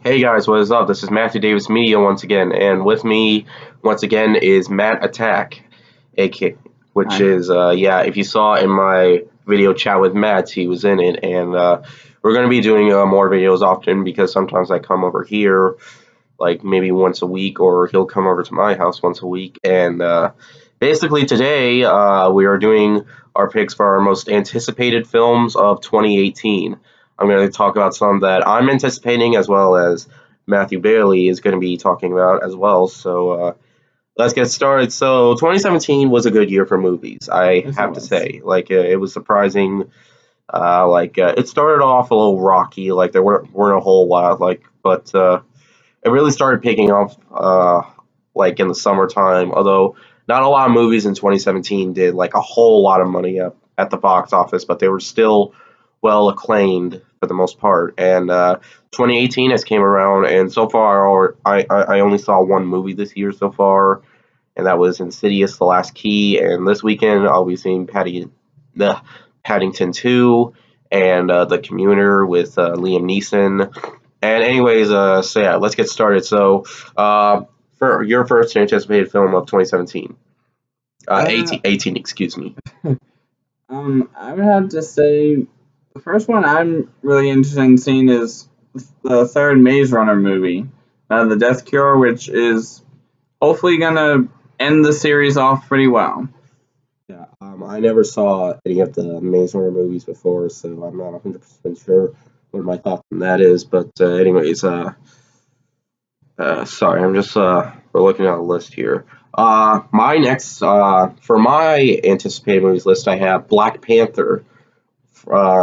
Hey guys, what is up? This is Matthew Davis Media once again, and with me once again is Matt Attack, AK, which Hi. is yeah. If you saw in my video chat with Matt, he was in it, and we're gonna be doing more videos often because sometimes I come over here like maybe once a week, or he'll come over to my house once a week, and basically today we are doing our picks for our most anticipated films of 2018. I'm going to talk about some that I'm anticipating, as well as Matthew Bailey is going to be talking about as well. So let's get started. So 2017 was a good year for movies, I Yes, it have to was. say. It was surprising. It started off a little rocky. Like there weren't a whole lot. But it really started picking up like in the summertime. Although not a lot of movies in 2017 did like a whole lot of money up at the box office, but they were still well acclaimed for the most part. And 2018 has came around, and so far, I only saw one movie this year so far, and that was Insidious: The Last Key. And this weekend, I'll be seeing Paddington 2 and The Commuter with Liam Neeson. And anyways, so yeah, let's get started. So, for your first anticipated film of 2017, 18, excuse me. I would have to say the first one I'm really interested in seeing is the third Maze Runner movie, The Death Cure, which is hopefully gonna end the series off pretty well. Yeah, I never saw any of the Maze Runner movies before, so I'm not 100% sure what my thoughts on that is. But anyways, sorry, I'm just we're looking at a list here. My next for my anticipated movies list, I have Black Panther,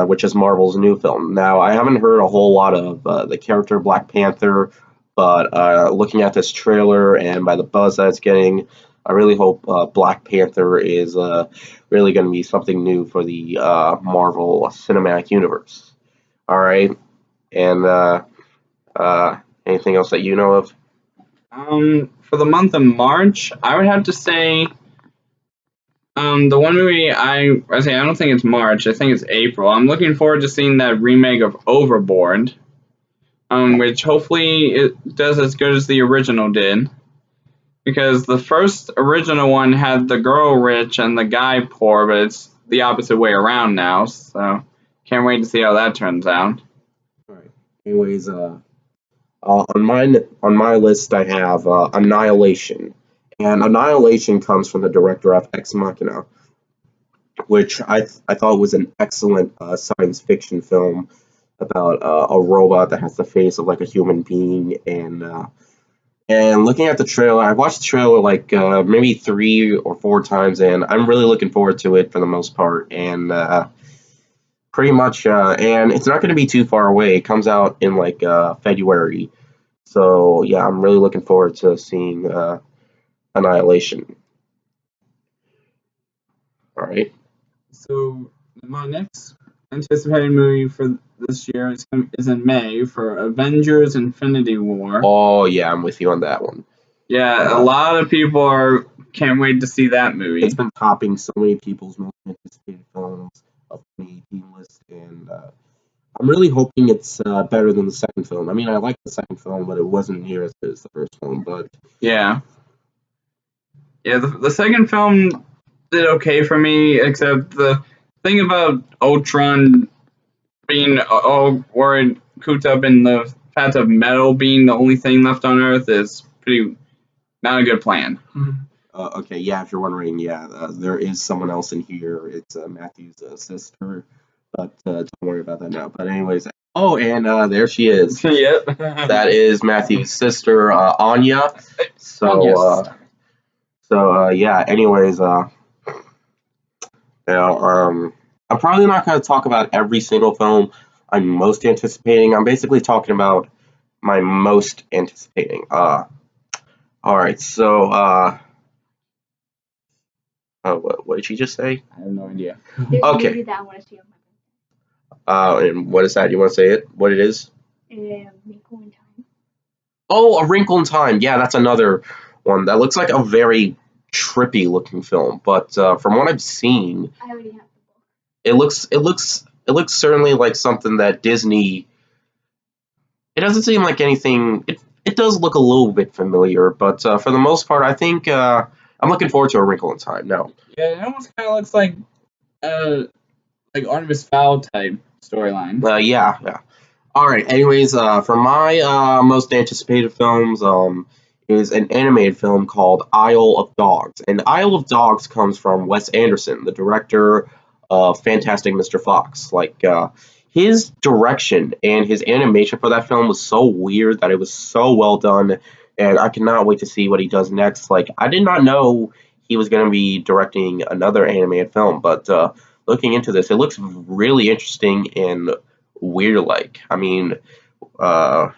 which is Marvel's new film. Now, I haven't heard a whole lot of the character Black Panther, but looking at this trailer and by the buzz that it's getting, I really hope Black Panther is really going to be something new for the Marvel Cinematic Universe. All right, and anything else that you know of? For the month of March, I would have to say the one movie I don't think it's March, I think it's April. I'm looking forward to seeing that remake of Overboard, which hopefully it does as good as the original did. Because the first original one had the girl rich and the guy poor, but it's the opposite way around now. So can't wait to see how that turns out. All right. Anyways, on my list, I have Annihilation, and Annihilation comes from the director of Ex Machina, which I thought was an excellent science fiction film about a robot that has the face of like a human being. And looking at the trailer, I've watched the trailer like maybe 3 or 4 times, and I'm really looking forward to it for the most part. And pretty much, and it's not going to be too far away. It comes out in like February, so yeah, I'm really looking forward to seeing Annihilation. All right. So my next anticipated movie for this year is in May for Avengers: Infinity War. Oh yeah, I'm with you on that one. Yeah, a lot of people can't wait to see that movie. It's been topping so many people's most anticipated films of 2018 list, and I'm really hoping it's better than the second film. I mean, I like the second film, but it wasn't near as good as the first one. But Yeah, the second film did okay for me, except the thing about Ultron being all worried, cooped up in the fact of metal being the only thing left on Earth is pretty not a good plan. okay, yeah, if you're wondering, yeah, there is someone else in here. It's Matthew's sister, but don't worry about that now. But anyways, oh, and there she is. Yep. That is Matthew's sister, Anya. So, Yes. yeah. Anyways, you know, I'm probably not going to talk about every single film I'm most anticipating. I'm basically talking about my most anticipating. All right. So, what did she just say? I have no idea. Okay. Maybe that one is you. And what is that? You want to say it? What it is? Wrinkle in Time. Oh, A Wrinkle in Time. Yeah, that's another one that looks like a very trippy looking film. But from what I've seen, I already have the book. it looks certainly like something that Disney it doesn't seem like anything. It does look a little bit familiar, but for the most part, I think I'm looking forward to A Wrinkle in Time. No. Yeah, it almost kind of looks like Artemis Fowl type storyline. Yeah. All right. Anyways, for my most anticipated films, is an animated film called Isle of Dogs, and Isle of Dogs comes from Wes Anderson, the director of Fantastic Mr. Fox. Like his direction and his animation for that film was so weird that it was so well done, and I cannot wait to see what he does next. Like I did not know he was going to be directing another animated film, but looking into this, it looks really interesting and weird. Like I mean, uh,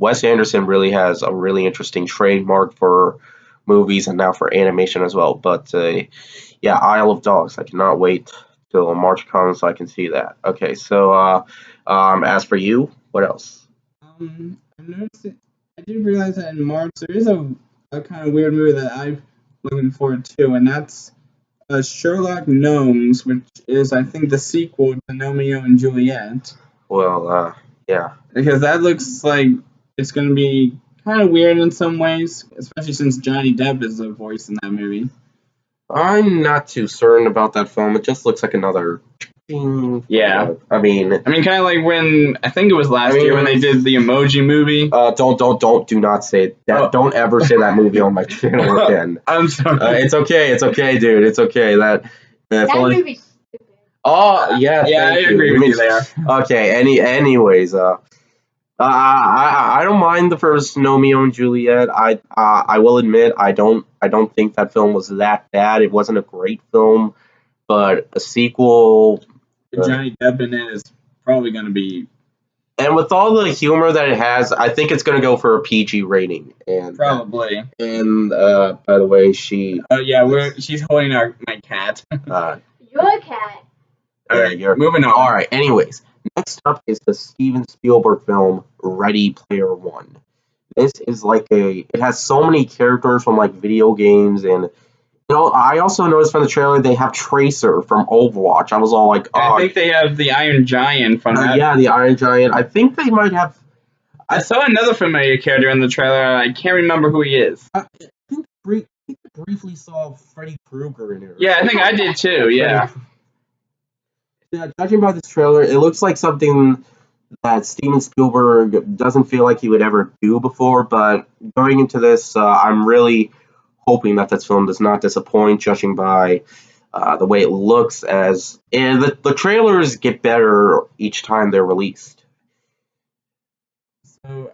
Wes Anderson really has a really interesting trademark for movies and now for animation as well. But yeah, Isle of Dogs. I cannot wait till March comes so I can see that. Okay, so as for you, what else? I noticed it. I did realize that in March there is a kind of weird movie that I'm looking forward to, and that's Sherlock Gnomes, which is I think the sequel to Gnomeo and Juliet. Well, yeah. Because that looks like it's going to be kind of weird in some ways, especially since Johnny Depp is the voice in that movie. I'm not too certain about that film. It just looks like another. Yeah. I mean, kind of like when I think it was last year when they did the Emoji movie. do not say that. Oh. Don't ever say that movie on my channel again. I'm sorry. It's okay, dude. It's okay. That movie's stupid. Oh yeah, Yeah, thank I agree with you there. Okay. Anyways, I don't mind the first Romeo and Juliet. I will admit I don't think that film was that bad. It wasn't a great film, but a sequel. Johnny Depp in it is probably going to be. And with all the humor that it has, I think it's going to go for a PG rating. And Probably. And by the way, she. Oh yeah, she's holding my cat. You're a cat. All right, you're Moving on. All right. Anyways, next up is the Steven Spielberg film Ready Player One. This is like it has so many characters from like video games, and I also noticed from the trailer they have Tracer from Overwatch. I was all like, oh, I think they have the Iron Giant from that. yeah, the Iron Giant. I think they might have. I saw another familiar character in the trailer. I can't remember who he is. I think I briefly saw Freddy Krueger in it. Yeah, I think I did too. Yeah. Yeah, judging by this trailer, it looks like something that Steven Spielberg doesn't feel like he would ever do before. But going into this, I'm really hoping that this film does not disappoint, judging by the way it looks. And the trailers get better each time they're released. So,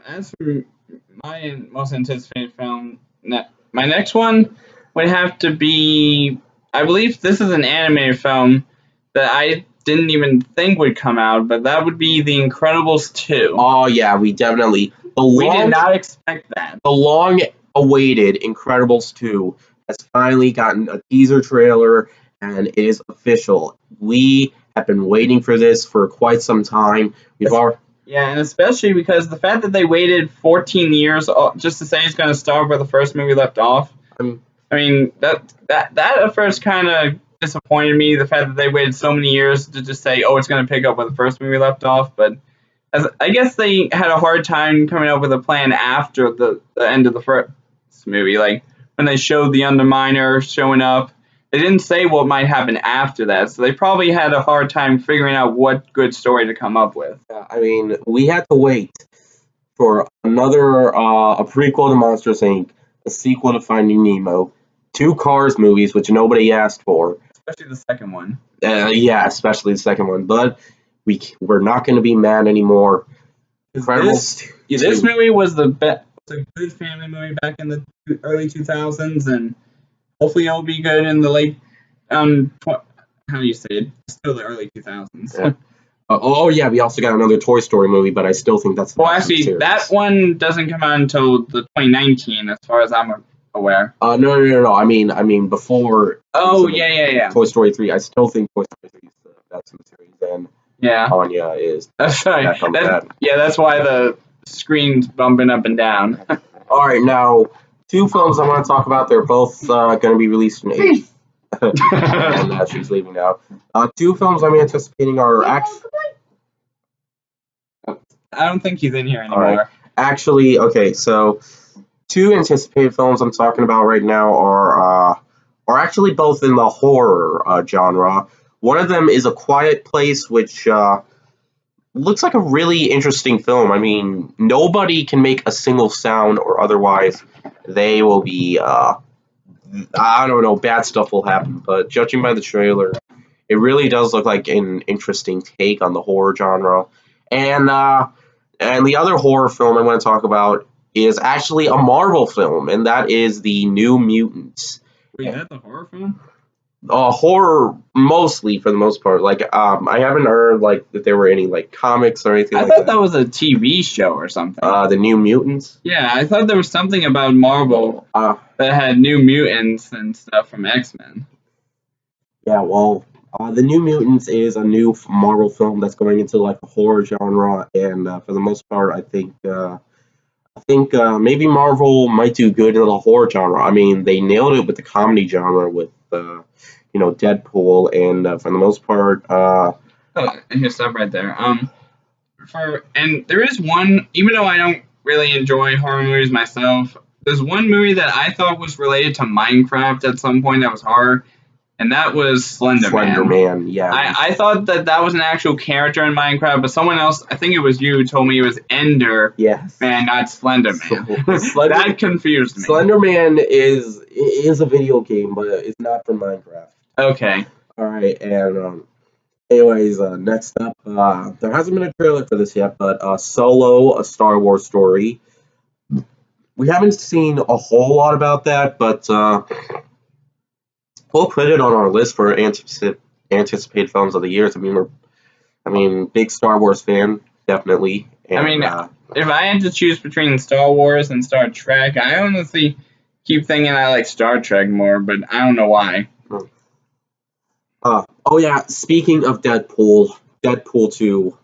as for my most anticipated film, my next one would have to be. I believe this is an animated film that I didn't even think would come out, but that would be The Incredibles 2. Oh yeah, we definitely. We did not expect that. The long-awaited Incredibles 2 has finally gotten a teaser trailer and it is official. We have been waiting for this for quite some time. Yeah, and especially because the fact that they waited 14 years just to say it's going to start where the first movie left off. I mean that at first kind of disappointed me. The fact that they waited so many years to just say, "Oh, it's going to pick up where the first movie left off," but I guess they had a hard time coming up with a plan after the end of the first movie. Like when they showed the Underminer showing up, they didn't say what might happen after that, so they probably had a hard time figuring out what good story to come up with. I mean, we had to wait for another a prequel to Monsters Inc., a sequel to Finding Nemo, 2 Cars movies, which nobody asked for. Especially the second one. Yeah, especially the second one. But we're not going to be mad anymore. Incredibles. This movie was a good family movie back in the early 2000s, and hopefully it'll be good in the late how do you say it? Still the early 2000s. Yeah. Oh yeah, we also got another Toy Story movie, but I still think that's. Well, actually, that one doesn't come out until the 2019, as far as I'm aware. No. I mean before. Oh yeah. Toy Story 3. I still think Toy Story 3 is the best in the series. And yeah, Anya is. That's right. That's why the screen's bumping up and down. All right, now 2 films I want to talk about. They're both going to be released in April. And she's leaving now. 2 films I'm anticipating are I don't think he's in here All right. anymore. Actually, okay, so 2 anticipated films I'm talking about right now are actually both in the horror genre. One of them is A Quiet Place, which looks like a really interesting film. I mean, nobody can make a single sound, or otherwise they will be I don't know, bad stuff will happen. But judging by the trailer, it really does look like an interesting take on the horror genre. And the other horror film I want to talk about is actually a Marvel film, and that is the New Mutants. Wait, that's a horror film? Horror mostly for the most part. Like I haven't heard like that there were any like comics or anything I like thought that was a TV show or something. The New Mutants. Yeah, I thought there was something about Marvel that had New Mutants and stuff from X-Men. Yeah, well, the New Mutants is a new Marvel film that's going into like the horror genre, and for the most part, I think maybe Marvel might do good in the horror genre. I mean, they nailed it with the comedy genre with Deadpool, and for the most part, Oh, here, stop right there. And there is one, even though I don't really enjoy horror movies myself, there's one movie that I thought was related to Minecraft at some point that was horror, and that was Slender Man. Yeah. I thought that was an actual character in Minecraft, but someone else, I think it was you, told me it was Ender Yes. Man, not Slender Man. That confused me. Slender Man is a video game, but it's not from Minecraft. Okay. All right, and anyways, next up, there hasn't been a trailer for this yet, but Solo, a Star Wars story. We haven't seen a whole lot about that, but we'll put it on our list for anticipated films of the year. I mean, big Star Wars fan, definitely. And, I mean, if I had to choose between Star Wars and Star Trek, I honestly keep thinking I like Star Trek more, but I don't know why. Oh yeah, speaking of Deadpool 2,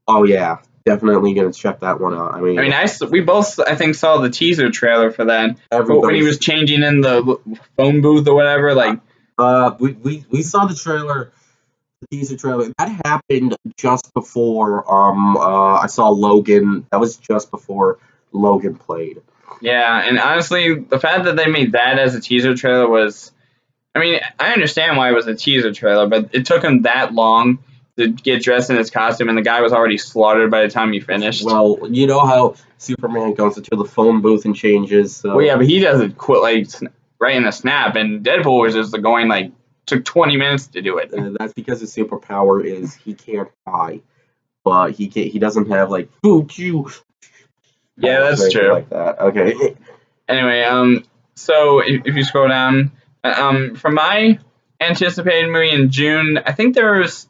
oh yeah, definitely gonna check that one out. We both, I think, saw the teaser trailer for that. Everybody, when he was changing in the phone booth or whatever, like. We saw the trailer, the teaser trailer. That happened just before I saw Logan. That was just before Logan played. Yeah, and honestly, the fact that they made that as a teaser trailer was, I mean, I understand why it was a teaser trailer, but it took him that long to get dressed in his costume, and the guy was already slaughtered by the time he finished. Well, you know how Superman goes into the phone booth and changes. So. Well, yeah, but he doesn't quit like right in a snap, and Deadpool was just going like took 20 minutes to do it. That's because his superpower is he can't die, but he doesn't have like "Food you." Yeah, that's true. Like that. Okay. Anyway, so if you scroll down, for my anticipated movie in June, I think there was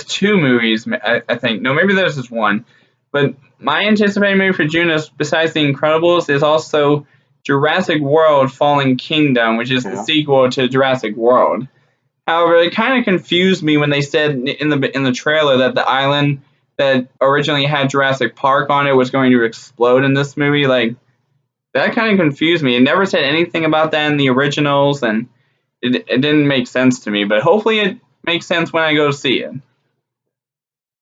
2 movies. I think no, maybe there's just one, but my anticipated movie for June is besides The Incredibles is also Jurassic World: Fallen Kingdom, which is the sequel to Jurassic World. However, it kind of confused me when they said in the trailer that the island that originally had Jurassic Park on it was going to explode in this movie. Like, that kind of confused me. It never said anything about that in the originals, and it didn't make sense to me. But hopefully it makes sense when I go see it.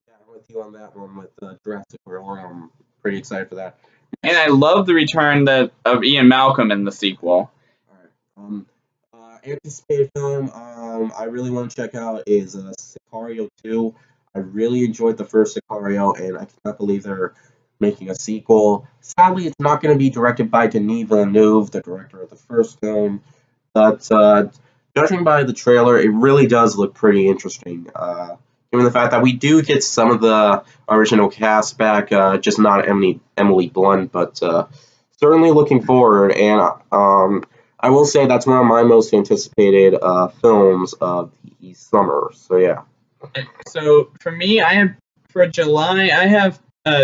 Yeah, I'm with you on that one with Jurassic World. I'm pretty excited for that. And I love the return of Ian Malcolm in the sequel. All right. Anticipated film I really want to check out is Sicario 2. I really enjoyed the first Sicario, and I cannot believe they're making a sequel. Sadly, it's not going to be directed by Denis Villeneuve, the director of the first film, but judging by the trailer, it really does look pretty interesting. Given the fact that we do get some of the original cast back, just not Emily Blunt, but certainly looking forward. And I will say that's one of my most anticipated films of the summer. So yeah. So for me, for July, I have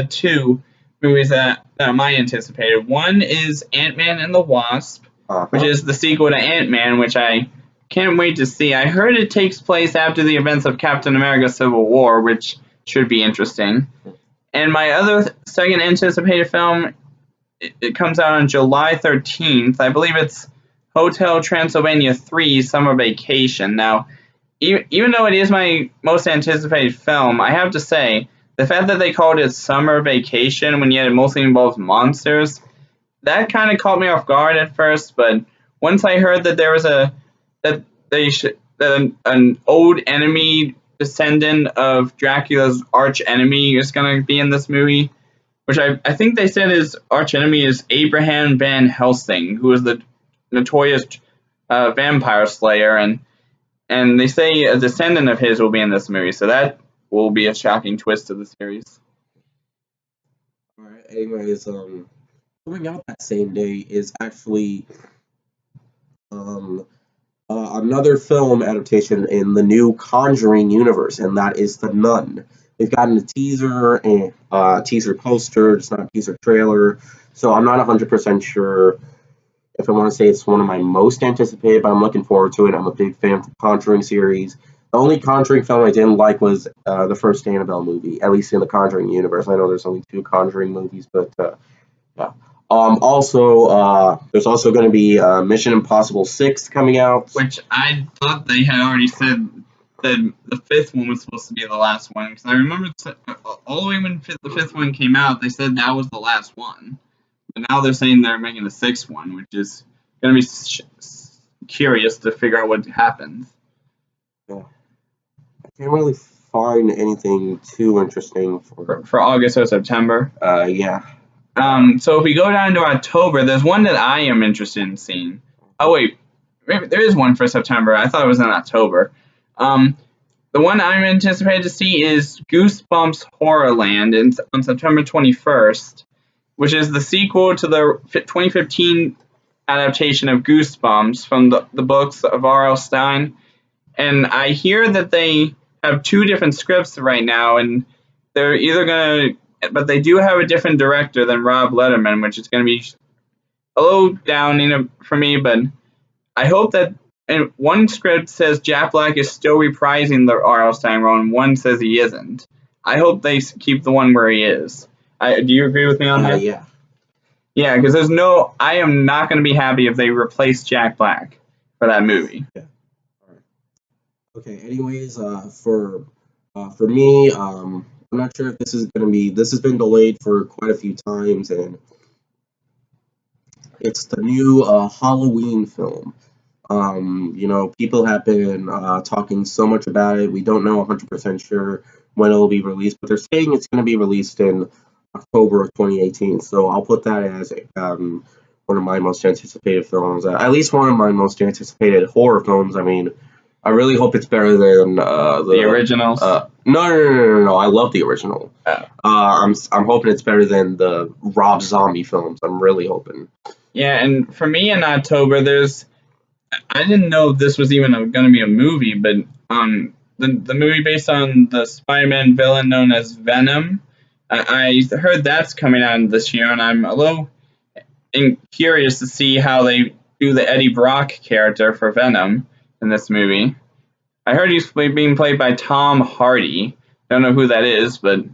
2 movies that are my anticipated. One is Ant-Man and the Wasp, which is the sequel to Ant-Man, which I can't wait to see. I heard it takes place after the events of Captain America: Civil War, which should be interesting. And my other second anticipated film, it comes out on July 13th. I believe it's Hotel Transylvania 3: Summer Vacation. Now, even though it is my most anticipated film, I have to say the fact that they called it Summer Vacation when yet it mostly involves monsters, that kind of caught me off guard at first. But once I heard that there was an old enemy descendant of Dracula's arch enemy is going to be in this movie, which I think they said his arch enemy is Abraham Van Helsing, who is the notorious vampire slayer, and they say a descendant of his will be in this movie, so that will be a shocking twist to the series. Alright, anyways, coming out that same day is actually another film adaptation in the new Conjuring universe, and that is The Nun. We've gotten a teaser and teaser poster. It's not a teaser trailer, so I'm not 100% sure if I want to say it's one of my most anticipated, but I'm looking forward to it. I'm a big fan of the Conjuring series. The only Conjuring film I didn't like was the first Annabelle movie, at least in the Conjuring universe. I know there's only 2 Conjuring movies, but yeah. There's also going to be Mission Impossible 6 coming out. Which I thought they had already said that the 5th one was supposed to be the last one. Because I remember all the way when the 5th one came out, they said that was the last one. But now they're saying they're making the 6th one, which is going to be curious to figure out what happens. Yeah. I can't really find anything too interesting for August or September. Yeah. So if we go down to October, there's one that I am interested in seeing. Oh wait, maybe there is one for September. I thought it was in October. The one I'm anticipated to see is Goosebumps Horrorland on September 21st, which is the sequel to the 2015 adaptation of Goosebumps from the books of R.L. Stine. And I hear that they have 2 different scripts right now, and they're either going to, but they do have a different director than Rob Letterman, which is going to be a little down for me, but I hope that, and one script says Jack Black is still reprising the R.L. Stine role, and one says he isn't. I hope they keep the one where he is. Do you agree with me on that? Yeah. Yeah, because I am not going to be happy if they replace Jack Black for that movie. Yeah. All right. Okay. Anyways, for me, I'm not sure if this is going to be. This has been delayed for quite a few times, and it's the new Halloween film. People have been talking so much about it. We don't know 100% sure when it'll be released, but they're saying it's going to be released in October of 2018. So I'll put that as one of my most anticipated films. At least one of my most anticipated horror films. I mean, I really hope it's better than the originals. No. I love the original. Oh. I'm hoping it's better than the Rob Zombie films. I'm really hoping. Yeah, and for me in October, I didn't know if this was even going to be a movie, but the movie based on the Spider-Man villain known as Venom, I heard that's coming out this year, and I'm a little curious to see how they do the Eddie Brock character for Venom in this movie. I heard he's being played by Tom Hardy. Don't know who that is, but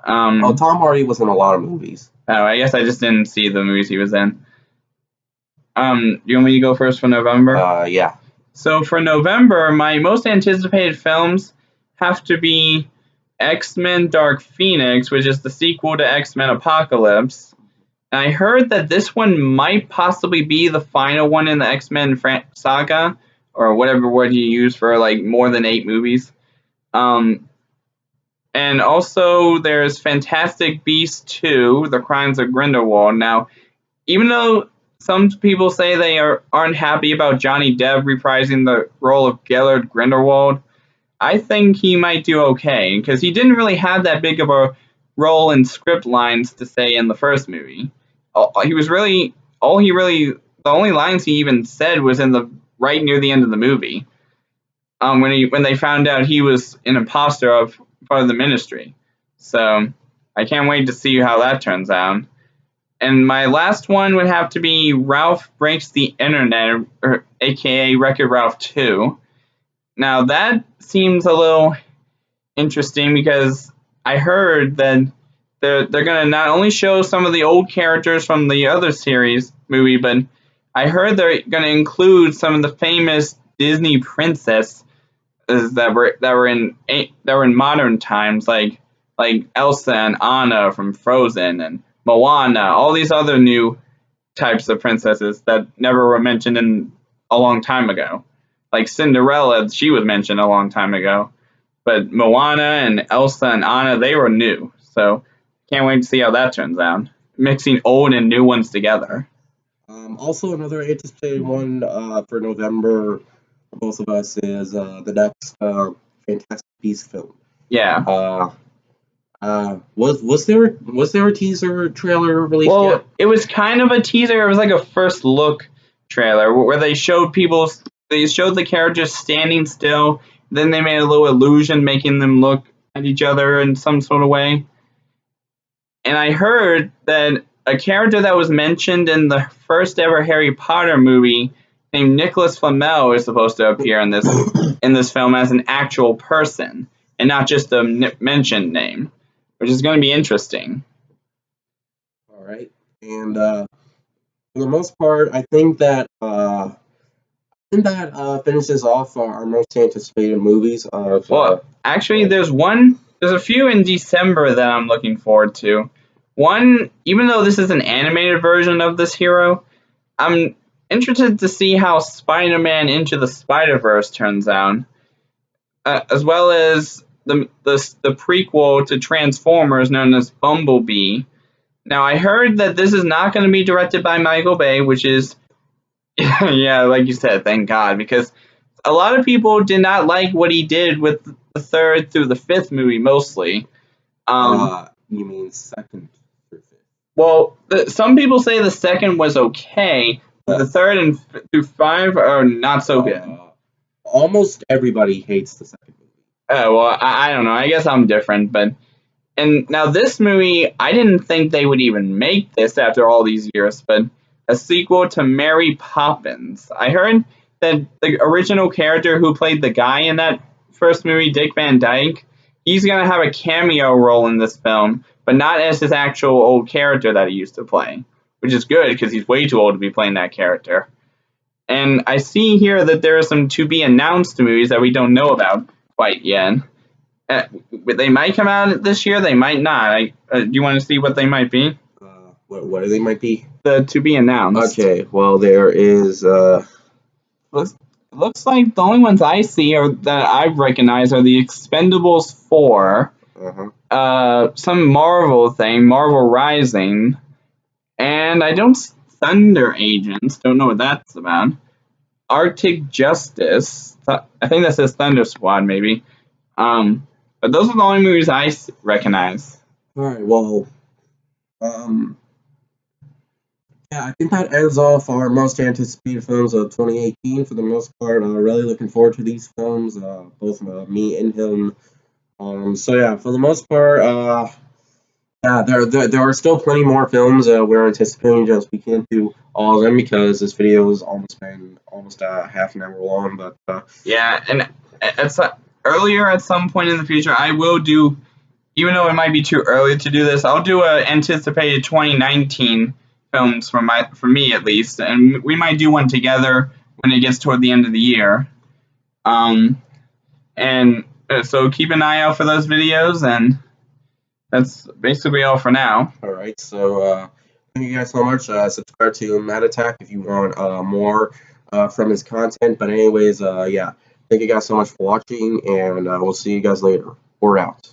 Tom Hardy was in a lot of movies. Oh, I guess I just didn't see the movies he was in. You want me to go first for November? Yeah. So for November, my most anticipated films have to be X-Men Dark Phoenix, which is the sequel to X-Men Apocalypse. And I heard that this one might possibly be the final one in the X-Men saga, or whatever word you use for like more than 8 movies. And also there's Fantastic Beasts 2, The Crimes of Grindelwald. Now, even though some people say they aren't happy about Johnny Depp reprising the role of Gellert Grindelwald, I think he might do okay, because he didn't really have that big of a role in script lines to say in the first movie. The only lines he even said was right near the end of the movie, when they found out he was an imposter of part of the Ministry. So I can't wait to see how that turns out. And my last one would have to be Ralph Breaks the Internet, or aka Wreck-It Ralph 2. Now that seems a little interesting because I heard that they're going to not only show some of the old characters from the other series movie, but I heard they're going to include some of the famous Disney princesses that were in modern times, like like Elsa and Anna from Frozen and Moana, all these other new types of princesses that never were mentioned in a long time ago. Like Cinderella, she was mentioned a long time ago, but Moana and Elsa and Anna, they were new. So can't wait to see how that turns out. Mixing old and new ones together. Also, another anticipated one for November for both of us is the next Fantastic Beasts film. Yeah. Was there a teaser trailer released Well, yet? it was kind of a teaser. It was like a first look trailer where they showed the characters standing still. Then they made a little illusion making them look at each other in some sort of way. And I heard that a character that was mentioned in the first ever Harry Potter movie named Nicholas Flamel is supposed to appear in this film as an actual person and not just a mentioned name, which is going to be interesting. All right, and for the most part, I think that finishes off our most anticipated movies. Well, actually, there's a few in December that I'm looking forward to. One, even though this is an animated version of this hero, I'm interested to see how Spider-Man Into the Spider-Verse turns out, as well as the prequel to Transformers known as Bumblebee. Now, I heard that this is not going to be directed by Michael Bay, which is, yeah, like you said, thank God, because a lot of people did not like what he did with the third through the fifth movie, mostly. You mean second through fifth? Well, some people say the second was okay, but the third and through five are not so good. Almost everybody hates the second movie. Oh, well, I don't know. I guess I'm different, but... And now this movie, I didn't think they would even make this after all these years, but a sequel to Mary Poppins. I heard that the original character who played the guy in that first movie, Dick Van Dyke, he's going to have a cameo role in this film, but not as his actual old character that he used to play, which is good because he's way too old to be playing that character. And I see here that there are some to-be-announced movies that we don't know about quite yet. They might come out this year, they might not. Do you want to see what they might be? What they might be? The to-be-announced. Okay, well, there is... Looks like the only ones I see that I recognize are the Expendables 4, some Marvel thing, Marvel Rising, and Thunder Agents, don't know what that's about. Arctic Justice, I think that says Thunder Squad, maybe. But those are the only movies I recognize. Alright, well, yeah, I think that ends off our most anticipated films of 2018 for the most part. Really looking forward to these films, both me and him. So yeah, for the most part, yeah, there are still plenty more films we're anticipating. Just we can't do all of them because this video has almost been half an hour long. But yeah, and earlier at some point in the future, I will do, even though it might be too early to do this, I'll do a anticipated 2019 films for me at least, and we might do one together when it gets toward the end of the year. And so keep an eye out for those videos, and that's basically all for now. Alright, so thank you guys so much. Subscribe to Matt Attack if you want more from his content. But anyways, yeah, thank you guys so much for watching, and we'll see you guys later. We're out.